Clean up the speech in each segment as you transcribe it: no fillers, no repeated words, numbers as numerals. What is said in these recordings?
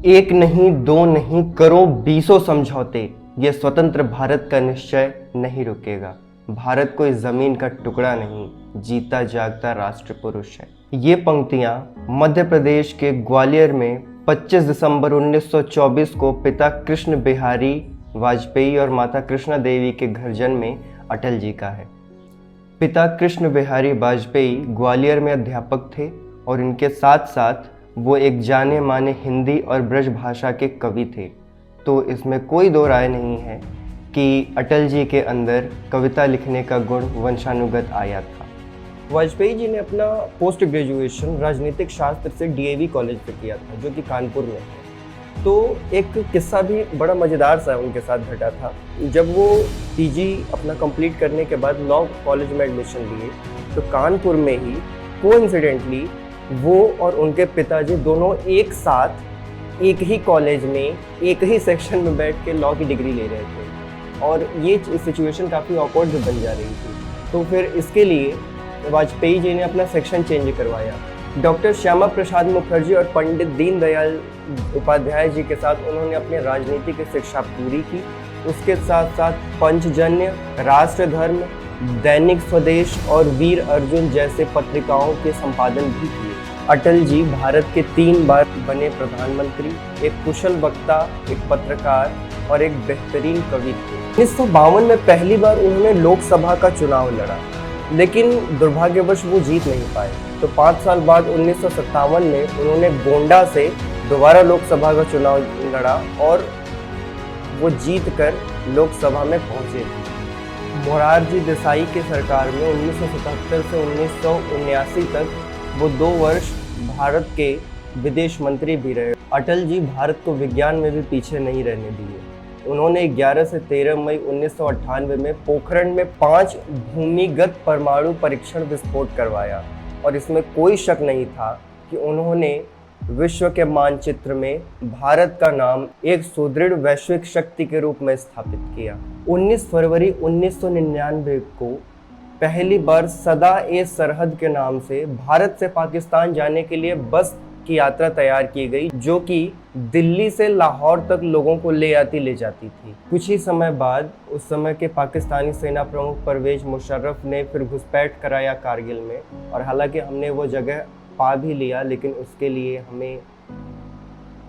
एक नहीं, दो नहीं, करो बीसों समझौते, ये स्वतंत्र भारत का निश्चय नहीं रुकेगा। भारत कोई जमीन का टुकड़ा नहीं, जीता जागता राष्ट्र पुरुष है। ये पंक्तियां मध्य प्रदेश के ग्वालियर में 25 दिसंबर 1924 को पिता कृष्ण बिहारी वाजपेयी और माता कृष्णा देवी के घर जन्मे अटल जी का है। पिता कृष्ण बिहारी वाजपेयी ग्वालियर में अध्यापक थे और इनके साथ साथ वो एक जाने माने हिंदी और ब्रज भाषा के कवि थे। तो इसमें कोई दो राय नहीं है कि अटल जी के अंदर कविता लिखने का गुण वंशानुगत आया था। वाजपेयी जी ने अपना पोस्ट ग्रेजुएशन राजनीतिक शास्त्र से डीएवी कॉलेज से किया था, जो कि कानपुर में है। तो एक किस्सा भी बड़ा मज़ेदार सा उनके साथ घटा था। जब वो पीजी अपना कंप्लीट करने के बाद लॉ कॉलेज में एडमिशन लिए, तो कानपुर में ही कोइंसिडेंटली वो और उनके पिताजी दोनों एक साथ एक ही कॉलेज में एक ही सेक्शन में बैठ के लॉ की डिग्री ले रहे थे, और ये सिचुएशन काफ़ी ऑकवर्ड भी बन जा रही थी। तो फिर इसके लिए वाजपेयी जी ने अपना सेक्शन चेंज करवाया। डॉक्टर श्यामा प्रसाद मुखर्जी और पंडित दीनदयाल उपाध्याय जी के साथ उन्होंने अपनी राजनीति की शिक्षा पूरी की। उसके साथ साथ पंचजन्य, राष्ट्रधर्म, दैनिक स्वदेश और वीर अर्जुन जैसे पत्रिकाओं के संपादन भी किए। अटल जी भारत के 3 बार बने प्रधानमंत्री, एक कुशल वक्ता, एक पत्रकार और एक बेहतरीन कवि थे। 1952 में पहली बार उन्होंने लोकसभा का चुनाव लड़ा, लेकिन दुर्भाग्यवश वो जीत नहीं पाए। तो 5 साल बाद 1957 में उन्होंने गोंडा से दोबारा लोकसभा का चुनाव लड़ा और वो जीत कर लोकसभा में पहुंचे। मोरारजी देसाई के सरकार में 1977 से 1979 तक वो 2 वर्ष भारत के विदेश मंत्री भी रहे। अटल जी भारत को विज्ञान में भी पीछे नहीं रहने दिए। उन्होंने 11 से 13 मई 1998 में पोखरण में 5 भूमिगत परमाणु परीक्षण विस्फोट करवाया, और इसमें कोई शक नहीं था कि उन्होंने विश्व के मानचित्र में भारत का नाम एक सुदृढ़ वैश्विक शक्ति के रूप में स्थापित किया। 19 फरवरी 1999 को पहली बार सदा ए सरहद के नाम से भारत से पाकिस्तान जाने के लिए बस की यात्रा तैयार की गई, जो कि दिल्ली से लाहौर तक लोगों को ले जाती थी। कुछ ही समय बाद उस समय के पाकिस्तानी सेना प्रमुख परवेज मुशर्रफ ने फिर घुसपैठ कराया कारगिल में, और हालांकि हमने वो जगह पा भी लिया, लेकिन उसके लिए हमें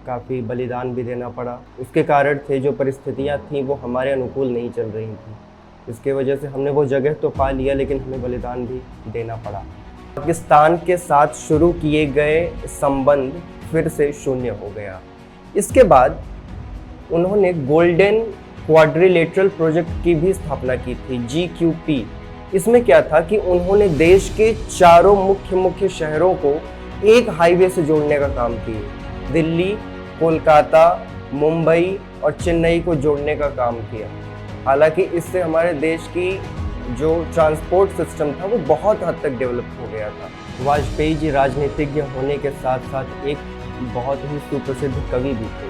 काफ़ी बलिदान भी देना पड़ा। उसके कारण थे जो परिस्थितियाँ थीं वो हमारे अनुकूल नहीं चल रही थी। इसके वजह से हमने वो जगह तो पा लिया, लेकिन हमें बलिदान भी देना पड़ा। पाकिस्तान के साथ शुरू किए गए संबंध फिर से शून्य हो गया। इसके बाद उन्होंने गोल्डन क्वाड्रिलेटरल प्रोजेक्ट की भी स्थापना की थी, GQP। इसमें क्या था कि उन्होंने देश के चारों मुख्य शहरों को एक हाईवे से जोड़ने का काम किया। दिल्ली, कोलकाता, मुंबई और चेन्नई को जोड़ने का काम किया। हालांकि इससे हमारे देश की जो ट्रांसपोर्ट सिस्टम था वो बहुत हद तक डेवलप हो गया था। वाजपेयी जी राजनीतिज्ञ होने के साथ साथ एक बहुत ही सुप्रसिद्ध कवि भी थे।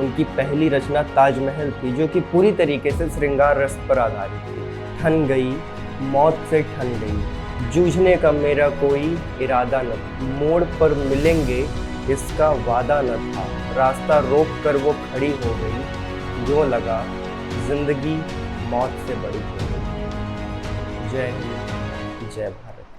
उनकी पहली रचना ताजमहल थी, जो कि पूरी तरीके से श्रृंगार रस पर आधारित थी। ठन गई, मौत से ठन गई, जूझने का मेरा कोई इरादा न था, मोड़ पर मिलेंगे इसका वादा न था, रास्ता रोक कर वो खड़ी हो गई, यूं लगा जिंदगी मौत से बड़ी हो गई। जय हिंद, जय भारत।